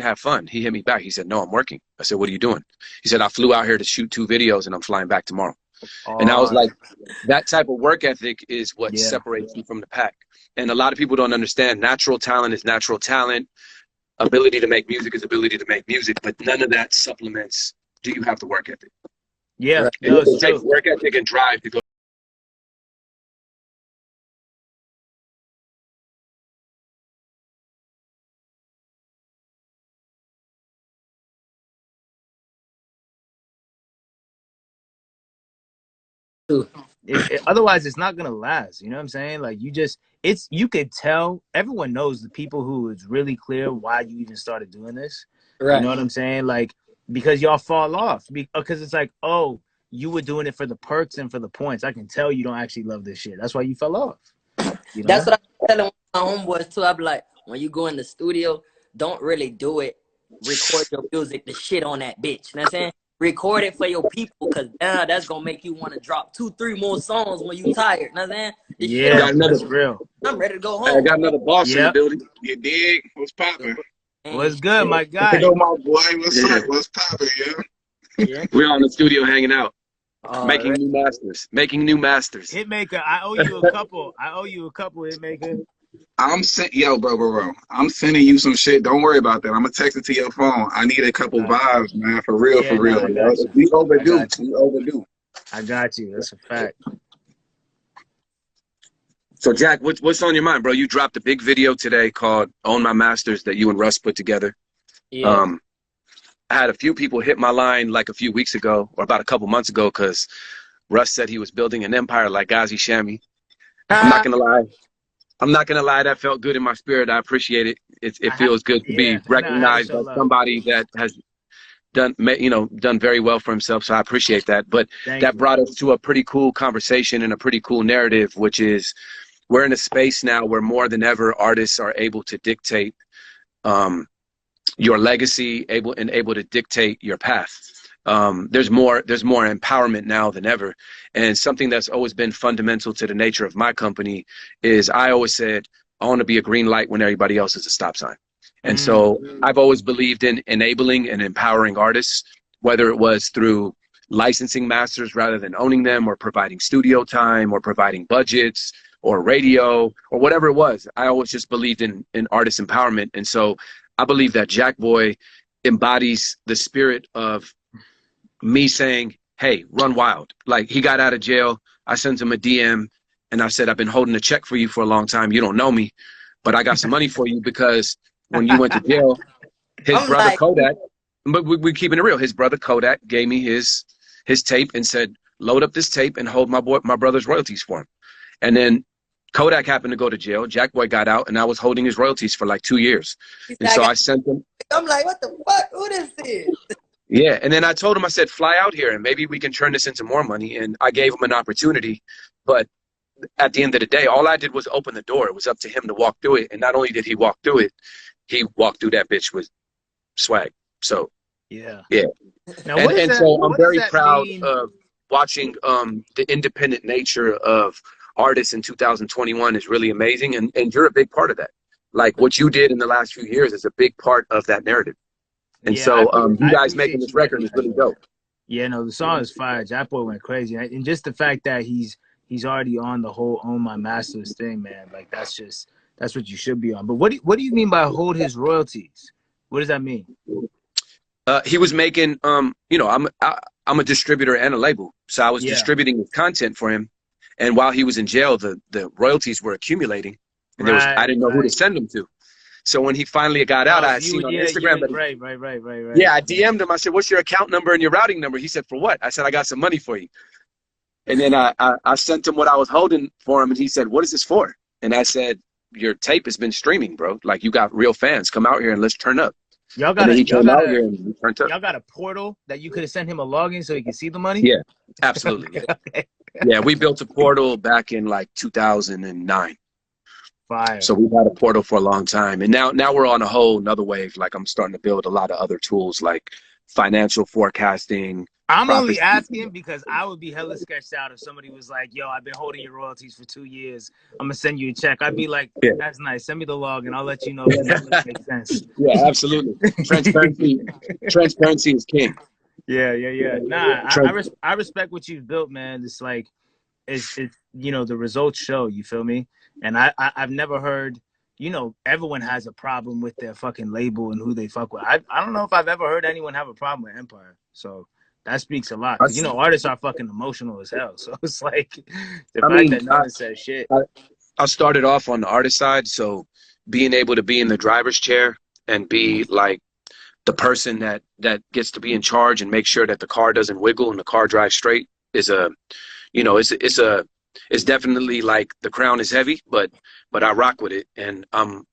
have fun. He hit me back. He said, no, I'm working. I said, what are you doing? He said, I flew out here to shoot 2 videos and I'm flying back tomorrow. And I was like, that type of work ethic is what separates you from the pack. And a lot of people don't understand natural talent is natural talent. Ability to make music is ability to make music, but none of that supplements, do you have the work ethic? Yeah. Right? No, it takes work ethic and drive to go. Otherwise it's not gonna last, you know what I'm saying? Like you could tell, everyone knows the people who is really clear why you even started doing this, right? You know what I'm saying? Like, because y'all fall off because it's like, oh, you were doing it for the perks and for the points. I can tell you don't actually love this shit. That's why you fell off, you know? That's what I'm telling my homeboys too. I'm like, when you go in the studio, don't really do it, record your music, the shit on that bitch, you know what I'm saying? Record it for your people, because now that's gonna make you want to drop 2, 3 more songs when you tired. You know what I'm saying? Yeah, that's real. I'm ready to go home. I got another boss in the building. You dig? What's popping? What's good, my guy? Go, my boy. What's up? What's popping, yeah? We're on the studio hanging out, making new masters. Making new masters. Hitmaker, I owe you a couple. Hitmaker. Yo, bro. I'm sending you some shit. Don't worry about that. I'm gonna text it to your phone. I need a couple vibes, man. For real. We overdue. I got you. That's a fact. So Jack, what's on your mind, bro? You dropped a big video today called "Own My Masters" that you and Russ put together. Yeah. I had a few people hit my line like a few weeks ago, or about a couple months ago, because Russ said he was building an empire like Ghazi Shami. I'm not gonna lie. That felt good in my spirit. I appreciate it. It feels good to be recognized by somebody that has done very well for himself. So I appreciate that. But that brought us to a pretty cool conversation and a pretty cool narrative, which is we're in a space now where more than ever artists are able to dictate your legacy, able to dictate your path. There's more empowerment now than ever. And something that's always been fundamental to the nature of my company is I always said, I want to be a green light when everybody else is a stop sign. And so I've always believed in enabling and empowering artists, whether it was through licensing masters rather than owning them, or providing studio time, or providing budgets, or radio, or whatever it was. I always just believed in artist empowerment. And so I believe that Jackboy embodies the spirit of me saying, hey, run wild. Like, he got out of jail. I sent him a DM and I said, I've been holding a check for you for a long time. You don't know me, but I got some money for you, because when you went to jail, his brother Kodak, but we're keeping it real. His brother Kodak gave me his tape and said, load up this tape and hold my brother's royalties for him. And then Kodak happened to go to jail. Jackboy got out, and I was holding his royalties for like 2 years. And so I sent him. I'm like, what the fuck? Who this is? Yeah, and then I told him, I said, fly out here and maybe we can turn this into more money. And I gave him an opportunity. But at the end of the day, all I did was open the door. It was up to him to walk through it. And not only did he walk through it, he walked through that bitch with swag. So, yeah. Now, and so I'm very proud of watching the independent nature of artists in 2021 is really amazing. And you're a big part of that. Like, what you did in the last few years is a big part of that narrative. And you guys making this record is really dope. Yeah, no, the song is fire. Jackboy went crazy. And just the fact that he's already on the whole Own My Masters thing, man. Like, that's what you should be on. But what do you mean by hold his royalties? What does that mean? He was making, I'm a distributor and a label. So I was distributing his content for him. And while he was in jail, the royalties were accumulating. And I didn't know who to send them to. So when he finally got out, I seen on Instagram. Right. Yeah, I DM'd him. I said, what's your account number and your routing number? He said, for what? I said, I got some money for you. And then I sent him what I was holding for him. And he said, what is this for? And I said, your tape has been streaming, bro. Like, you got real fans. Come out here and let's turn up. Y'all got a portal that you could have sent him a login so he could see the money? Yeah, absolutely. Yeah, we built a portal back in like 2009. Fire. So we've had a portal for a long time. And now we're on a whole nother wave. Like, I'm starting to build a lot of other tools like financial forecasting, I'm proper. only asking because I would be hella sketched out if somebody was like, yo, I've been holding your royalties for 2 years. I'm going to send you a check. I'd be like, Yeah. that's nice. Send me the log and I'll let you know if the numbers make sense. Yeah, absolutely. Transparency is king. Yeah. Nah, I respect what you've built, man. It's like, it's you know, the results show, you feel me? And I've never heard, you know, everyone has a problem with their fucking label and who they fuck with. I don't know if I've ever heard anyone have a problem with Empire. So that speaks a lot. Because, you know, artists are fucking emotional as hell. So it's like, the fact that no one says shit. I started off on the artist side, so being able to be in the driver's chair and be like the person that gets to be in charge and make sure that the car doesn't wiggle and the car drives straight is a, you know, it's definitely like the crown is heavy, but I rock with it, and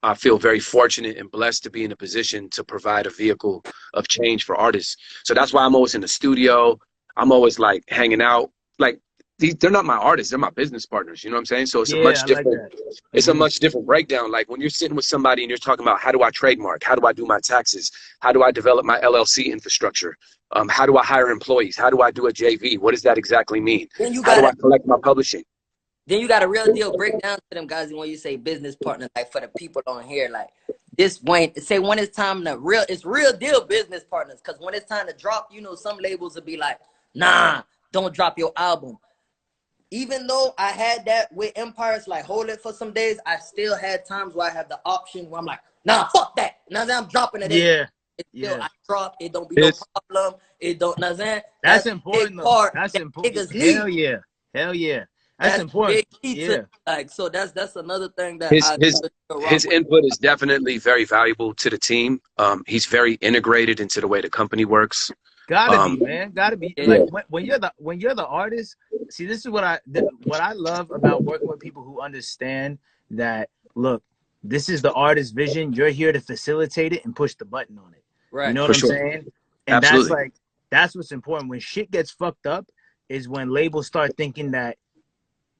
I feel very fortunate and blessed to be in a position to provide a vehicle of change for artists. So that's why I'm always in the studio. I'm always like hanging out. Like they're not my artists, they're my business partners. You know what I'm saying? So it's a much different. It's a much different breakdown. Like when you're sitting with somebody and you're talking about how do I trademark, how do I do my taxes, how do I develop my LLC infrastructure, how do I hire employees, how do I do a JV? What does that exactly mean? How do I collect my publishing? Then you got a real deal breakdown to them guys when you say business partner, like for the people on here, like this when it's time to it's real deal business partners. Cause when it's time to drop, you know, some labels will be like, nah, don't drop your album. Even though I had that with Empires, like hold it for some days, I still had times where I have the option where I'm like, nah, fuck that. Now I'm dropping it. Yeah. I drop, it don't be no problem. It don't, know what I'm saying? That's important though. That's important. Hell yeah. That's important. Yeah. Like, so that's another thing that his input is definitely very valuable to the team. He's very integrated into the way the company works. Gotta be, man. Gotta be. Yeah. Like when you're the artist. See, this is what I love about working with people who understand that. Look, this is the artist's vision. You're here to facilitate it and push the button on it. Right. You know what I'm saying? And that's what's important. When shit gets fucked up, is when labels start thinking that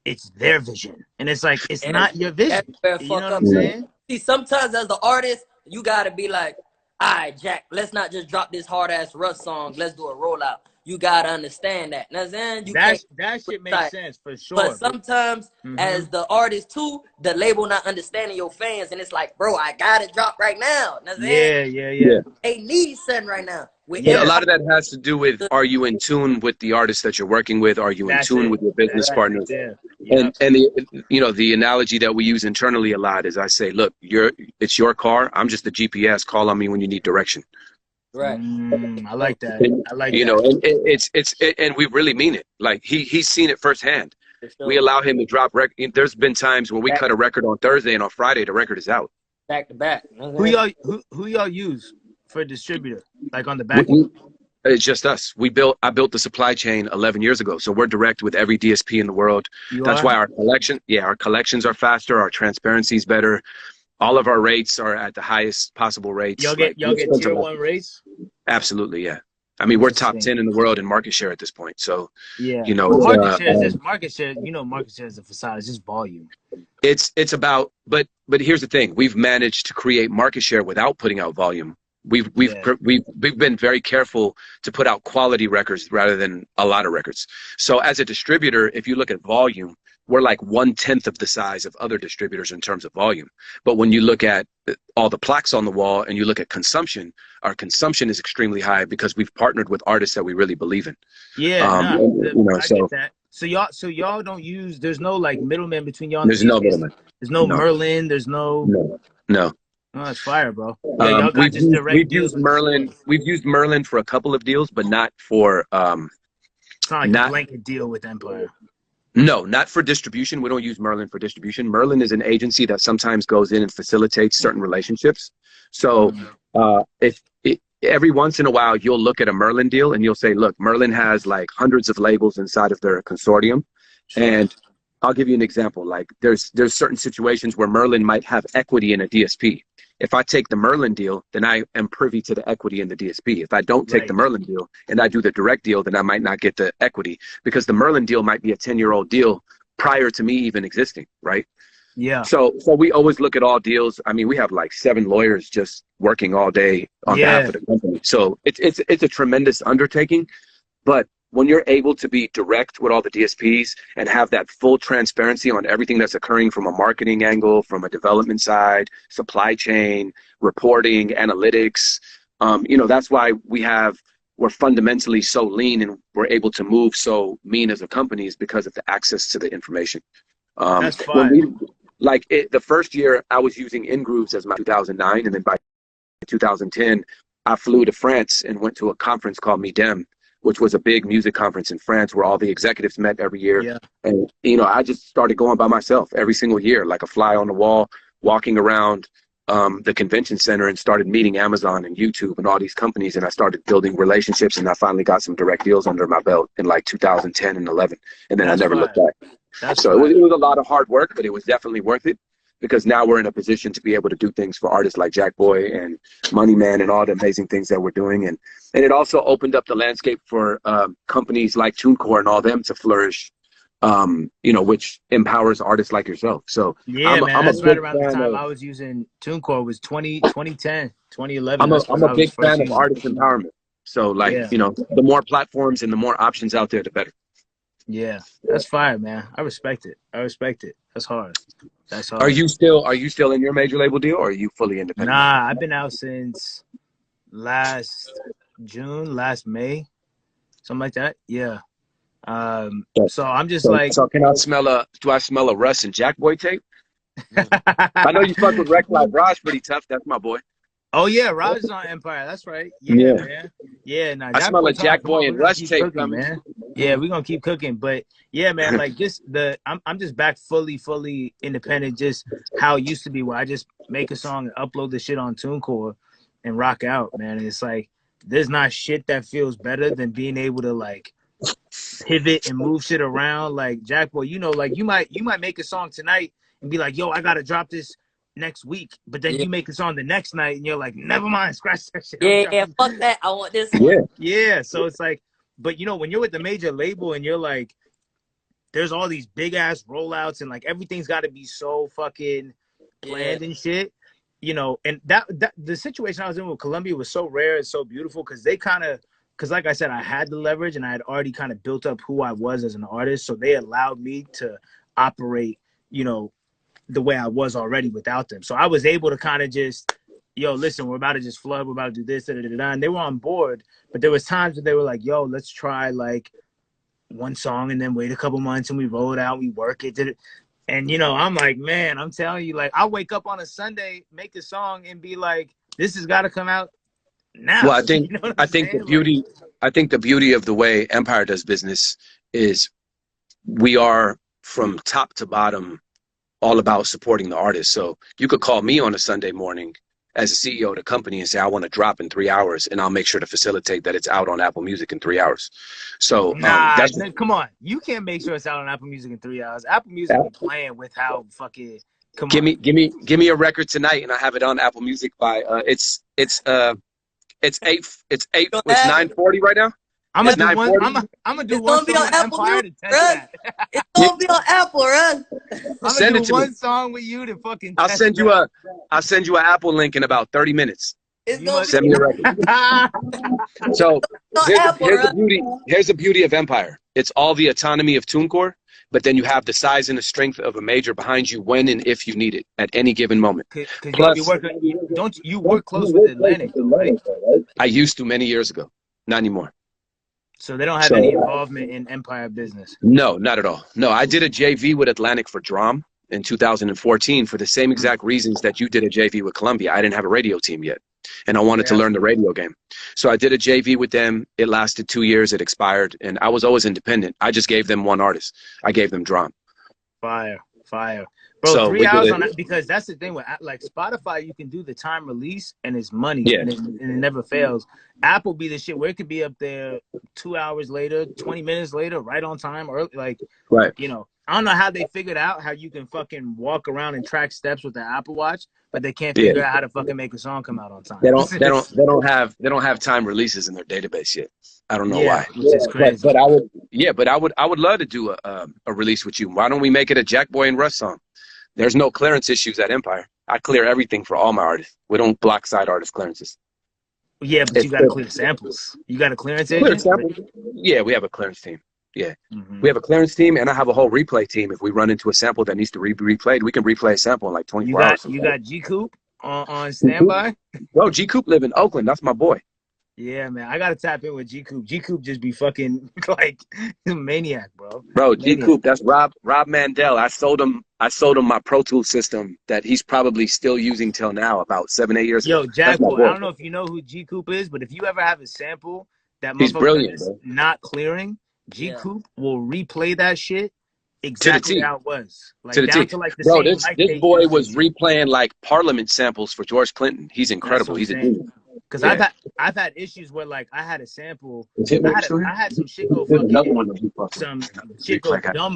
it's their vision, and it's like it's not your vision. You know what I'm saying? See, sometimes as the artist, you gotta be like, all right, Jack, let's not just drop this hard ass Russ song. Let's do a rollout. You gotta understand that. Now, then that shit makes sense for sure. But sometimes, as the artist too, the label not understanding your fans, and it's like, bro, I gotta drop right now. Now, yeah. They need something right now. A lot of that has to do with, are you in tune with the artist that you're working with? Are you in tune with your business partners? And the analogy that we use internally a lot is I say, look, it's your car. I'm just the GPS. Call on me when you need direction. Right. I like that. And we really mean it. Like he's seen it firsthand. We allow him to drop record. There's been times when we cut a record on Thursday and on Friday the record is out. Back to back. Who y'all use for a distributor? Like on the back? It's just us. I built the supply chain 11 years ago. So we're direct with every DSP in the world. That's why our collections are faster. Our transparency is better. All of our rates are at the highest possible rates. Y'all get tier 1 rates? Absolutely, yeah. I mean, we're top 10 in the world in market share at this point. So, market share is just market share. You know, market share is a facade. It's just volume. It's about, but here's the thing: we've managed to create market share without putting out volume. We've been very careful to put out quality records rather than a lot of records. So, as a distributor, if you look at volume, we're like 1/10 of the size of other distributors in terms of volume. But when you look at all the plaques on the wall and you look at consumption, our consumption is extremely high because we've partnered with artists that we really believe in. Yeah, I get that. So y'all don't use. There's no like middleman between y'all. There's no middleman. There's no Merlin. There's no. No. Oh, that's fire, bro. Yeah, y'all got just direct we've used Merlin. We've used Merlin for a couple of deals, but not for. It's not like a blanket deal with Empire. No, not for distribution. We don't use Merlin for distribution. Merlin is an agency that sometimes goes in and facilitates certain relationships. So every once in a while, you'll look at a Merlin deal and you'll say, look, Merlin has like hundreds of labels inside of their consortium. And I'll give you an example. Like there's certain situations where Merlin might have equity in a DSP. If I take the Merlin deal, then I am privy to the equity in the DSP. If I don't take the Merlin deal and I do the direct deal, then I might not get the equity because the Merlin deal might be a 10-year-old deal prior to me even existing, right? Yeah. So we always look at all deals. I mean, we have like 7 lawyers just working all day on behalf of the company. So it's a tremendous undertaking, But when you're able to be direct with all the DSPs and have that full transparency on everything that's occurring from a marketing angle, from a development side, supply chain, reporting, analytics, that's why we're fundamentally so lean and we're able to move so mean as a company is because of the access to the information. That's fine. The first year I was using InGrooves as my 2009, and then by 2010 I flew to France and went to a conference called MIDEM, which was a big music conference in France where all the executives met every year. Yeah. And I just started going by myself every single year, like a fly on the wall, walking around the convention center, and started meeting Amazon and YouTube and all these companies. And I started building relationships, and I finally got some direct deals under my belt in like 2010 and 11. And then I never looked back. So it was a lot of hard work, but it was definitely worth it, because now we're in a position to be able to do things for artists like Jackboy and Money Man and all the amazing things that we're doing. And it also opened up the landscape for companies like TuneCore and all them to flourish, which empowers artists like yourself. So yeah, that's right around the time I was using TuneCore was 2010, 2011. I'm a big fan of artist empowerment. So the more platforms and the more options out there, the better. Yeah, that's fire, man. I respect it. That's hard. Are you still in your major label deal, or are you fully independent? Nah, I've been out since last May, something like that. Yeah. So I'm just So can I do I smell a Russ and Jackboy tape? I know you fuck with Rec Live Raj pretty tough. That's my boy. Oh yeah, Raj is on Empire. That's right. Yeah, man. Yeah, nah, I smell a Jackboy and Russ tape coming, man. Yeah, we're gonna keep cooking. But yeah, man, I'm just back fully independent, just how it used to be, where I just make a song and upload the shit on TuneCore and rock out, man. And it's like there's not shit that feels better than being able to pivot and move shit around. Like Jackboy, you might make a song tonight and be like, yo, I gotta drop this next week, but then you make a song the next night and you're like, never mind, scratch that shit. Yeah, fuck that. I want this one. Yeah. So it's like, but when you're with the major label and you're like, there's all these big ass rollouts and everything's got to be so fucking planned and shit, and that the situation I was in with Columbia was so rare and so beautiful, because like I said, I had the leverage and I had already kind of built up who I was as an artist, so they allowed me to operate, the way I was already without them. So I was able to kind of just, yo, listen, we're about to just flood, we're about to do this, and they were on board. But there was times that they were like, yo, let's try one song and then wait a couple months and we roll it out, we work it. And I'm like, man, I'm telling you, I'll wake up on a Sunday, make a song and be like, this has got to come out now. Well, I think the beauty of the way Empire does business is we are from top to bottom all about supporting the artist. So you could call me on a Sunday morning as a CEO of the company and say, I want to drop in 3 hours, and I'll make sure to facilitate that it's out on Apple Music in 3 hours. So come on, you can't make sure it's out on Apple Music in 3 hours. Apple Music is playing with how fucking give me a record tonight and I have it on Apple Music by it's 9:40 right now. I'm gonna do one song on Empire to test that. It's gonna be on Apple, Russ. I'm gonna do one song with you to fucking I'll send you an Apple link in about 30 minutes. Send me a record. So here's the beauty of Empire. It's all the autonomy of TuneCore, but then you have the size and the strength of a major behind you when and if you need it at any given moment. Plus, don't you work close with Atlantic, right? I used to many years ago, not anymore. So they don't have any involvement in Empire business? No, not at all. No, I did a JV with Atlantic for Drum in 2014 for the same exact reasons that you did a JV with Columbia. I didn't have a radio team yet, and I wanted to learn the radio game. So I did a JV with them. It lasted 2 years. It expired, and I was always independent. I just gave them one artist. I gave them Drum. Fire. Bro, so 3 hours on that, because that's the thing with Spotify, you can do the time release and it's money, and it never fails. Apple be the shit where it could be up there 2 hours later, 20 minutes later, right on time, early, right. I don't know how they figured out how you can fucking walk around and track steps with the Apple Watch, but they can't figure out how to fucking make a song come out on time. They don't have time releases in their database yet. I don't know why. Which is crazy. But I would love to do a release with you. Why don't we make it a Jackboy and Russ song? There's no clearance issues at Empire. I clear everything for all my artists. We don't block side artist clearances. Yeah, but you got to clear samples. You got a clearance agent? Samples. Yeah, we have a clearance team. Yeah. We have a clearance team, and I have a whole replay team. If we run into a sample that needs to be replayed, we can replay a sample in like 24 hours. You got G Coop on standby? Bro, G Coop live in Oakland. That's my boy. Yeah, man. I got to tap in with G Coop. G Coop just be fucking like a maniac, bro. Bro, G Coop, that's Rob Mandel. I sold him my Pro Tools system that he's probably still using till now, about 7-8 years ago. Yo, jackboy, I don't know if you know who G Coop is, but if you ever have a sample that he's brilliant, is not clearing, G Coop will replay that shit exactly how it was. Like down to like the bro, same this boy was replaying like Parliament samples for George Clinton. He's incredible. He's a genius. Because I've had issues where like I had a sample, I had some shit go dumb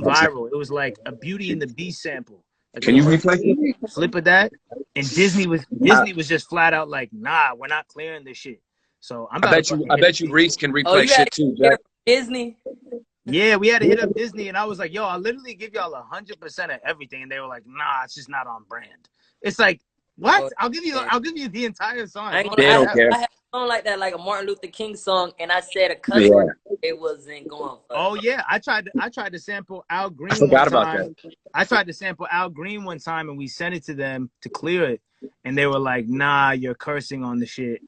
viral. It was like a Beauty and the Beast sample. Like, can you replay flip of that? And Disney was just flat out like, nah, we're not clearing this shit. So I bet you Reese can replay shit too, Jack. Disney. Yeah, we had to hit up Disney, and I was like, yo, I'll literally give y'all 100% of everything, and they were like, nah, it's just not on brand. It's like, what? I'll give you the entire song. They don't care. I had a song like that, like a Martin Luther King song, and I said a cuss word. It wasn't going. Oh yeah, I tried to sample Al Green. I tried to sample Al Green one time, and we sent it to them to clear it, and they were like, "Nah, you're cursing on the shit,"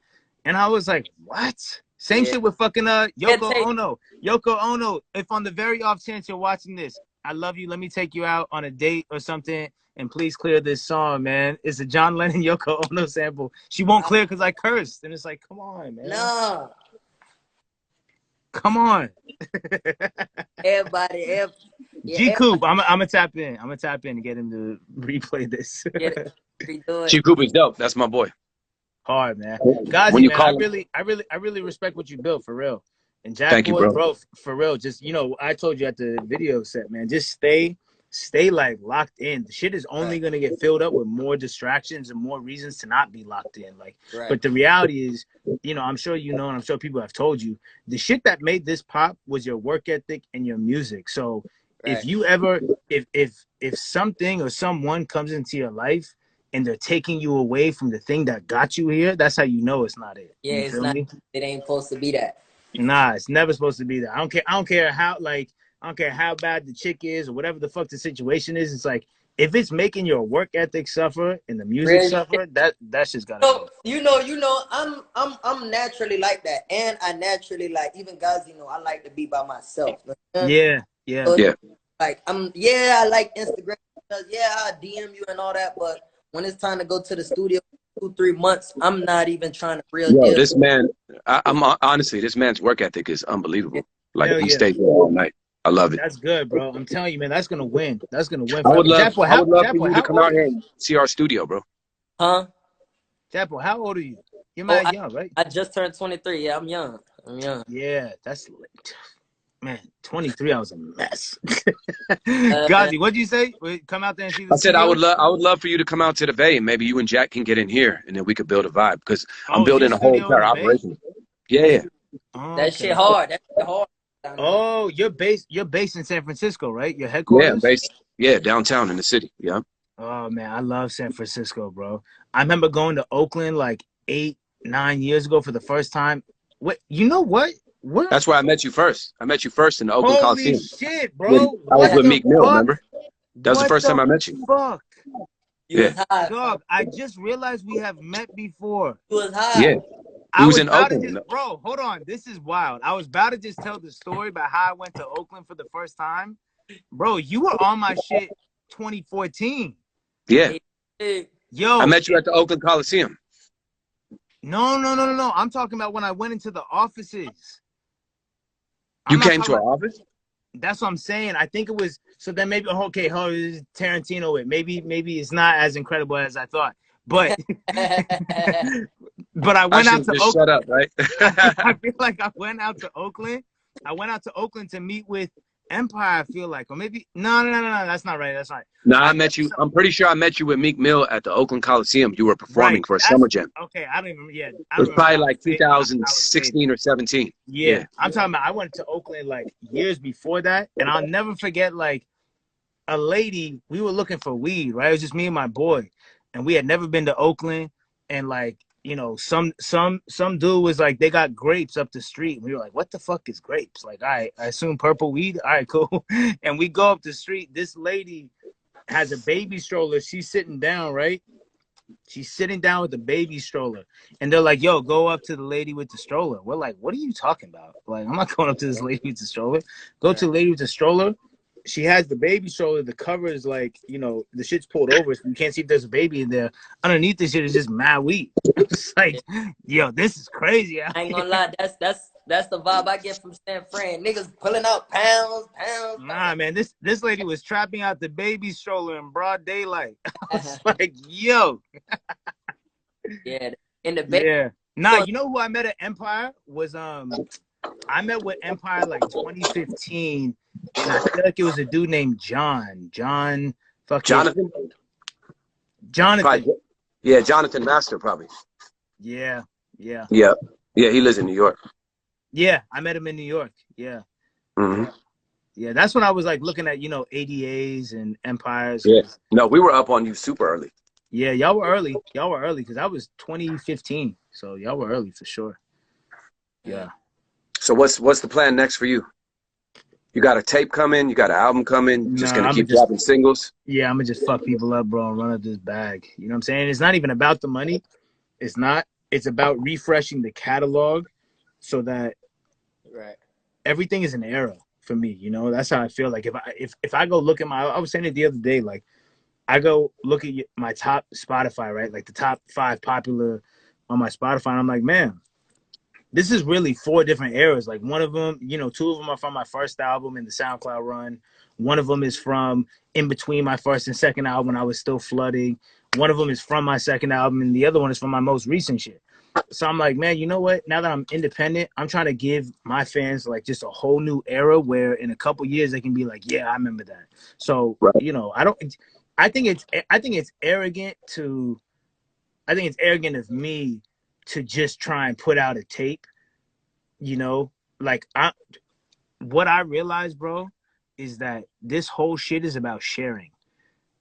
and I was like, "What?" Same shit with fucking Yoko Ono. Yoko Ono, if on the very off chance you're watching this, I love you. Let me take you out on a date or something. And please clear this song, man. It's a John Lennon Yoko Ono sample. She won't clear because I cursed. And it's like, come on, man. No. Come on. Everybody. G Coop, I'm gonna tap in. I'm gonna tap in and get him to replay this. G Coop is dope. That's my boy. Hard, man. Guys, man, I really respect what you built, for real. And Jackboy, bro, for real, just, you know, I told you at the video set, man, just stay like locked in. The shit is only gonna get filled up with more distractions and more reasons to not be locked in. Like, but the reality is, you know, I'm sure you know, and I'm sure people have told you, the shit that made this pop was your work ethic and your music. So if you ever, if something or someone comes into your life and they're taking you away from the thing that got you here, that's how you know it's not it. Yeah, it's not. It ain't supposed to be that. Nah, it's never supposed to be that. I don't care how bad the chick is or whatever the fuck the situation is. It's like, if it's making your work ethic suffer and the music suffer, that's just gotta go. You know, I'm naturally like that, and I naturally like, even guys, you know, I like to be by myself. Yeah. So like I like Instagram because I DM you and all that, but when it's time to go to the studio 2-3 months, I'm not even trying to deal. This man, I'm honestly, this man's work ethic is unbelievable. Like, he stays there all night. I love it. That's good, bro. I'm telling you, man, that's gonna win. That's gonna win. I would love for you to come out here and see our studio, bro. Huh? Jackboy, how old are you? You're mad young, right? I just turned 23. Yeah, I'm young. Yeah, that's late. Man, 23, I was a mess. Gazi, what'd you say? Come out there and see the studio? I would love for you to come out to the Bay, and maybe you and Jack can get in here, and then we could build a vibe, because I'm building a whole entire operation. Yeah. Oh, that shit hard. That shit hard. Oh, you're based in San Francisco, right? Your headquarters? Yeah, downtown in the city. Yeah. Oh man, I love San Francisco, bro. I remember going to Oakland like 8-9 years ago for the first time. What? You know what? That's where I met you first. I met you first in the Oakland Coliseum. Holy shit, bro! I was with Meek Mill. Remember? That was the first time I met you. Fuck. Yeah. Dog, I just realized we have met before. You was high. Yeah. He was in Oakland. Bro, hold on. This is wild. I was about to just tell the story about how I went to Oakland for the first time. Bro, you were on my shit 2014. Yeah. Yo. I met you at the Oakland Coliseum. No. I'm talking about when I went into the offices. You came to our office? That's what I'm saying. I think it was, so then maybe, okay, Tarantino it. Maybe it's not as incredible as I thought. But but I went out to Oakland. Shut up, right? I feel like I went out to Oakland. I went out to Oakland to meet with Empire, I feel like. Or maybe no, that's not right. That's not right. No, I met you. I'm pretty sure I met you with Meek Mill at the Oakland Coliseum. You were performing for a summer jam. Okay, I don't even it was probably like 2016 or 17. Yeah. I'm talking about, I went to Oakland like years before that, and I'll never forget, like, a lady, we were looking for weed, right? It was just me and my boy. And we had never been to Oakland, and like you know, some dude was like, they got grapes up the street. And we were like, what the fuck is grapes? Like, I assume purple weed. All right, cool. And we go up the street. This lady has a baby stroller. She's sitting down, right? She's sitting down with the baby stroller. And they're like, yo, go up to the lady with the stroller. We're like, what are you talking about? Like, I'm not going up to this lady with the stroller. Go to the lady with the stroller. She has the baby stroller. The cover is like, you know, the shit's pulled over, so you can't see if there's a baby in there. Underneath this shit is just mad weed. It's like, yo, this is crazy. I ain't gonna lie, that's the vibe I get from San Fran. Niggas pulling out pounds. Nah, man, this lady was trapping out the baby stroller in broad daylight. I was like, yo. Yeah, in the baby. Yeah. Nah, you know who I met at Empire was I met with Empire like 2015, and I feel like it was a dude named Jonathan. Probably, yeah, Jonathan Master, probably. Yeah. He lives in New York. Yeah, I met him in New York. Yeah. Yeah, that's when I was like looking at, you know, ADAs and Empires. Yeah. No, we were up on you super early. Yeah, y'all were early because I was 2015, so y'all were early for sure. Yeah. So what's the plan next for you? You got a tape coming? You got an album coming? Just gonna keep dropping singles? Yeah, I'm gonna just fuck people up, bro, and run up this bag. You know what I'm saying? It's not even about the money. It's not. It's about refreshing the catalog so that everything is an era for me. You know, that's how I feel. Like if I go look at I was saying it the other day, like I go look at my top Spotify, right? Like the top 5 popular on my Spotify, and I'm like, man, this is really 4 different eras. Like one of them, you know, 2 of them are from my first album in the SoundCloud run. One of them is from in between my first and second album when I was still flooding. One of them is from my second album, and the other one is from my most recent shit. So I'm like, man, you know what? Now that I'm independent, I'm trying to give my fans like just a whole new era where in a couple years they can be like, yeah, I remember that. So, you know, I think it's arrogant of me to just try and put out a tape, you know, like what I realized, bro, is that this whole shit is about sharing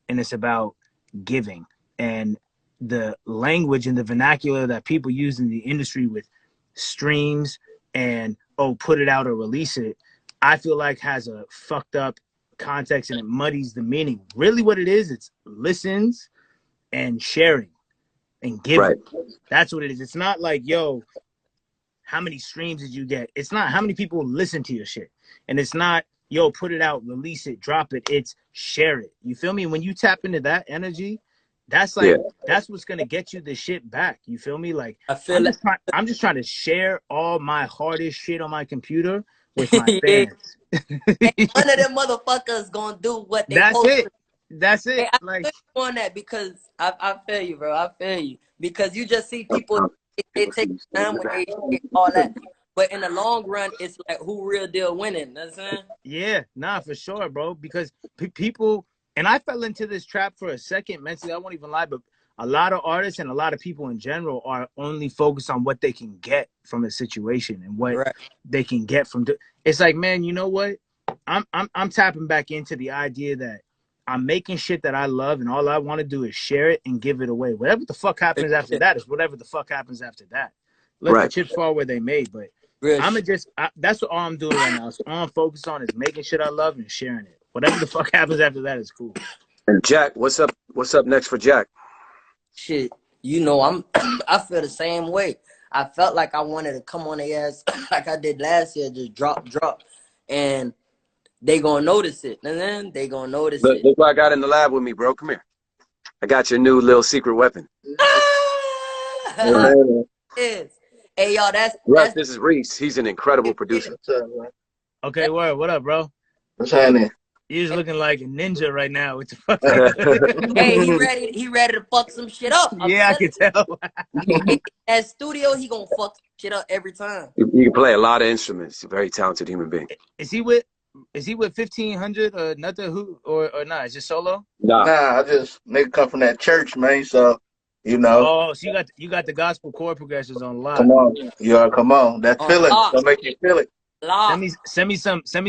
and it's about giving, and the language and the vernacular that people use in the industry with streams and, oh, put it out or release it, I feel like has a fucked up context and it muddies the meaning. Really what it is, it's listens and sharing and giving. Right. That's what it is. It's not like, yo, how many streams did you get? It's not how many people listen to your shit. And it's not, yo, put it out, release it, drop it. It's share it. You feel me? When you tap into that energy, that's like, that's what's going to get you the shit back. You feel me? Like, I'm just trying to share all my hardest shit on my computer with my fans. One of them motherfuckers going to do what they That's it. Hey, I on that because I feel you, bro. I feel you. Because you just see people, it takes time when they get all that. But in the long run, it's like who real deal winning. You know what I'm saying? Yeah, nah, for sure, bro. Because people, and I fell into this trap for a second mentally. I won't even lie, but a lot of artists and a lot of people in general are only focused on what they can get from a situation and what they can get from. It's like, man, you know what? I'm tapping back into the idea that I'm making shit that I love, and all I want to do is share it and give it away. Whatever the fuck happens after that is whatever the fuck happens after that. Let the chips fall where they may. But that's all I'm doing right now. So all I'm focused on is making shit I love and sharing it. Whatever the fuck happens after that is cool. And Jack, what's up? What's up next for Jack? Shit, you know, I feel the same way. I felt like I wanted to come on their ass like I did last year, just drop, and they gonna notice it, and then they gonna notice it. Look what I got in the lab with me, bro. Come here. I got your new little secret weapon. Hey, y'all, that's Russ, this is Reese. He's an incredible producer. Okay, word. What up, bro? What's happening? He's looking like a ninja right now. What the fuck? Hey, he ready to fuck some shit up. Yeah, I can tell. At studio, he gonna fuck some shit up every time. He can play a lot of instruments. He's a very talented human being. Is he with 1500 or nothing? Who or not? Is it solo? Nah, I just nigga come from that church, man. So you know. Oh, so you got the gospel chord progressions on live. Come on, come on. That feeling, gonna make you feel it. Send me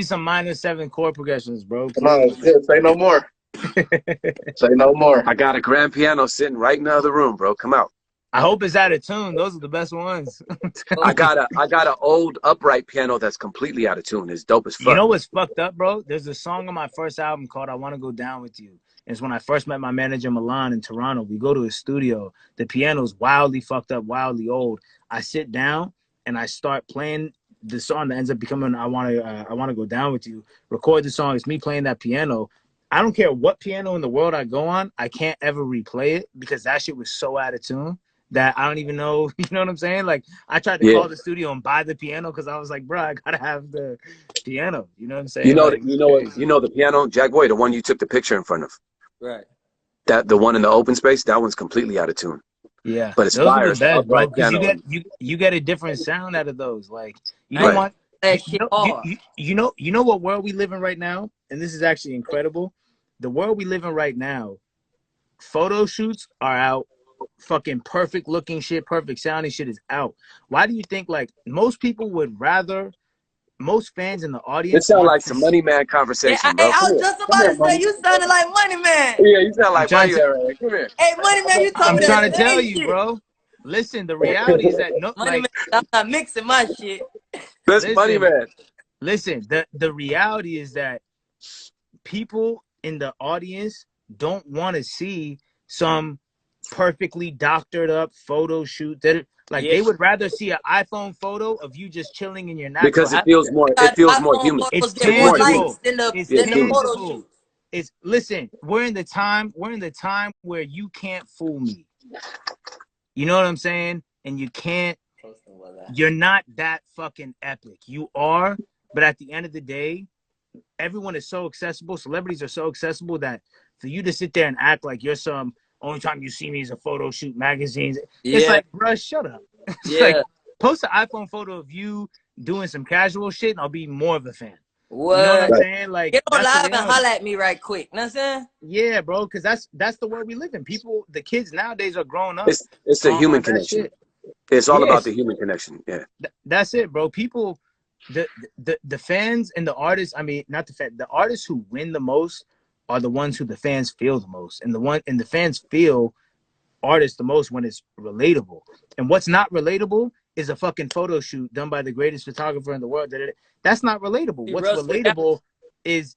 some minor 7 chord progressions, bro. Come on, say no more. Say no more. I got a grand piano sitting right in the other room, bro. Come out. I hope it's out of tune. Those are the best ones. I got an old upright piano that's completely out of tune. It's dope as You fuck. know what's fucked up, bro? There's a song on my first album called "I Want to Go Down with You." It's when I first met my manager Milan in Toronto. We go to his studio. The piano's wildly fucked up, wildly old. I sit down and I start playing the song that ends up becoming I want to go down with you. Record the song. It's me playing that piano. I don't care what piano in the world I go on. I can't ever replay it because that shit was so out of tune that I don't even know. You know what I'm saying? Like, I tried to call the studio and buy the piano because I was like, bro, I gotta have the piano. You know what I'm saying? You know, like, you know the piano, Jackboy, the one you took the picture in front of. Right. That the one in the open space, that one's completely out of tune. Yeah, But it's those fire. are the best, bro. Because Piano. you get a different sound out of those. Like, you don't want that shit hard. You know what world we live in right now, and this is actually incredible. The world we live in right now, photo shoots are out. Fucking perfect looking shit, perfect sounding shit is out. Why do you think like most people would rather? Most fans in the audience. It sounds like some Money Man conversation, bro. I was just about to say, you sounded like Money Man. Yeah, you sound like Money Man. Right? Come here. Hey, Money Man, you told I'm me trying that to tell same you, shit. bro. Listen, the reality is that Money Man, I'm not mixing my shit. That's Money Man. Listen, the reality is that people in the audience don't want to see some perfectly doctored up photo shoot that like they would rather see an iPhone photo of you just chilling in your natural because it feels more human. It's more tangible. than the It's photo tangible. shoot. It's listen, we're in the time where you can't fool me. You know what I'm saying? And you're not that fucking epic. You are, but at the end of the day, everyone is so accessible. Celebrities are so accessible that for you to sit there and act like you're some only time you see me is a photo shoot magazines. It's like, bro, shut up. It's like post an iPhone photo of you doing some casual shit and I'll be more of a fan. What? You know what I'm saying? Like, get on live and holler at me right quick. You know what I'm saying? Yeah, bro, because that's the world we live in. People, the kids nowadays are growing up. It's the human connection. It's all about the human connection. Yeah. That's it, bro. People, the fans and the artists, I mean, not the fans, the artists who win the most are the ones who the fans feel the most. And the fans feel artists the most when it's relatable. And what's not relatable is a fucking photo shoot done by the greatest photographer in the world. That's not relatable. What's relatable is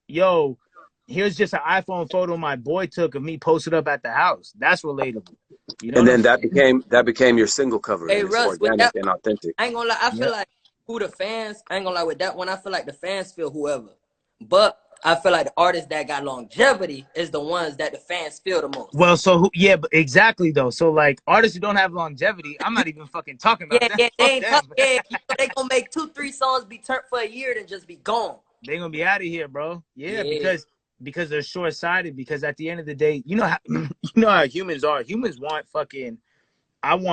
yo, here's just an iPhone photo my boy took of me posted up at the house. That's relatable. You know, and then that became your single cover. Hey, and it's Russ, organic and authentic. I ain't gonna lie. I feel like who the fans. I ain't gonna lie with that one. I feel like the fans feel whoever, but I feel like the artists that got longevity is the ones that the fans feel the most. Well, so but exactly though. So like artists who don't have longevity, I'm not even fucking talking about that. Yeah, they ain't they gonna make 2-3 songs be turned for a year then just be gone. They gonna be out of here, bro. Yeah. Because they're short-sighted. Because at the end of the day, you know how humans are. Humans want fucking. I'm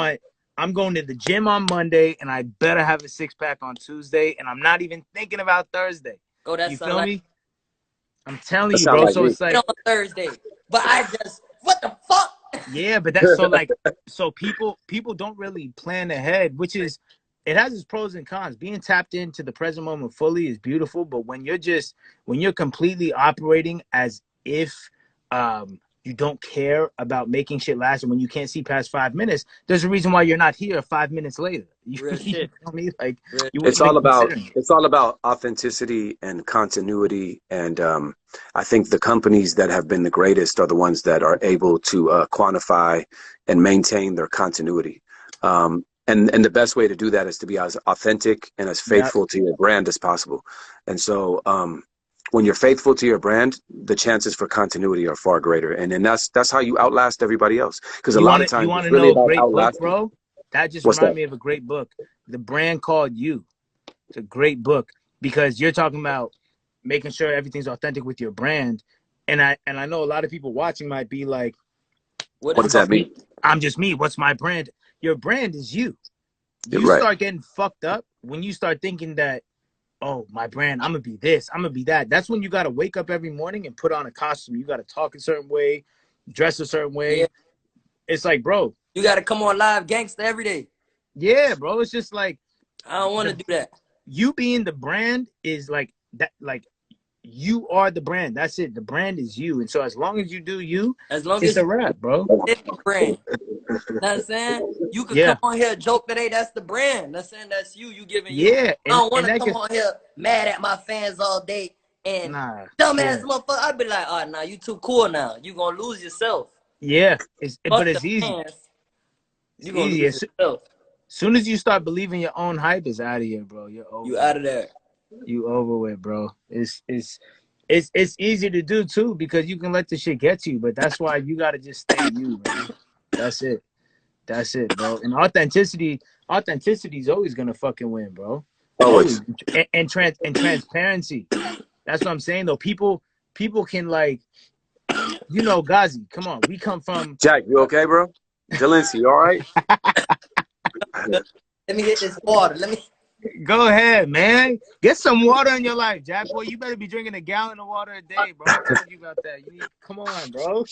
going to the gym on Monday, and I better have a 6-pack on Tuesday, and I'm not even thinking about Thursday. Oh, that's you feel me? I'm telling you, bro. Like so it's like on Thursday, but I just what the fuck? Yeah, but that's so like so people don't really plan ahead, which is it has its pros and cons. Being tapped into the present moment fully is beautiful, but when you're completely operating as if you don't care about making shit last, and when you can't see past 5 minutes, there's a reason why you're not here 5 minutes later. Real shit. You know me? Like it's all about authenticity and continuity, and I think the companies that have been the greatest are the ones that are able to quantify and maintain their continuity. And the best way to do that is to be as authentic and as faithful to your brand as possible. And so when you're faithful to your brand, the chances for continuity are far greater. And then that's how you outlast everybody else. Because a lot of times it's really about outlasting. Bro? That just reminded me of a great book. The Brand Called You. It's a great book because you're talking about making sure everything's authentic with your brand. And I know a lot of people watching might be like, what does that mean? I'm just me. What's my brand? Your brand is you. You start getting fucked up when you start thinking that, oh, my brand, I'm going to be this, I'm going to be that. That's when you got to wake up every morning and put on a costume. You got to talk a certain way, dress a certain way. Yeah. It's like, bro. You got to come on live gangster every day. Yeah, bro. It's just like. I don't want to do that. You being the brand is like that. Like you are the brand. That's it. The brand is you. And so as long as you do you, as long it's as a you wrap, bro. live the brand. You know what I'm saying? You could Yeah. come on here joke today, that's the brand. That's saying that's you. You giving you. Yeah. I don't want And to that come can, on here mad at my fans all day and nah. dumbass Yeah. motherfucker. I'd be like, oh, nah, you too cool now. You gonna lose yourself. Yeah. But Fuck the it's easy. fans. It's You gonna easy. lose yourself. Soon as you start believing your own hype, is out of here, bro. You're over You out with. of there. You over with, bro. It's easy to do too because you can let the shit get to you, but that's why you gotta just stay you, man. That's it. That's it, bro. And authenticity is always gonna fucking win, bro. Always. Always. And transparency. That's what I'm saying though. People can like, Ghazi, come on. We come from Jack, you okay, bro? Delancey, you all right? Let me hit this water. Let me. Go ahead, man. Get some water in your life, Jack boy. You better be drinking a gallon of water a day, bro. I told you about that. Come on, bro.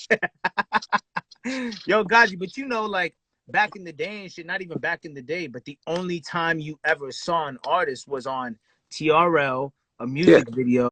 Yo, Gaji, but like back in the day and shit, not even back in the day, but the only time you ever saw an artist was on TRL, a music video.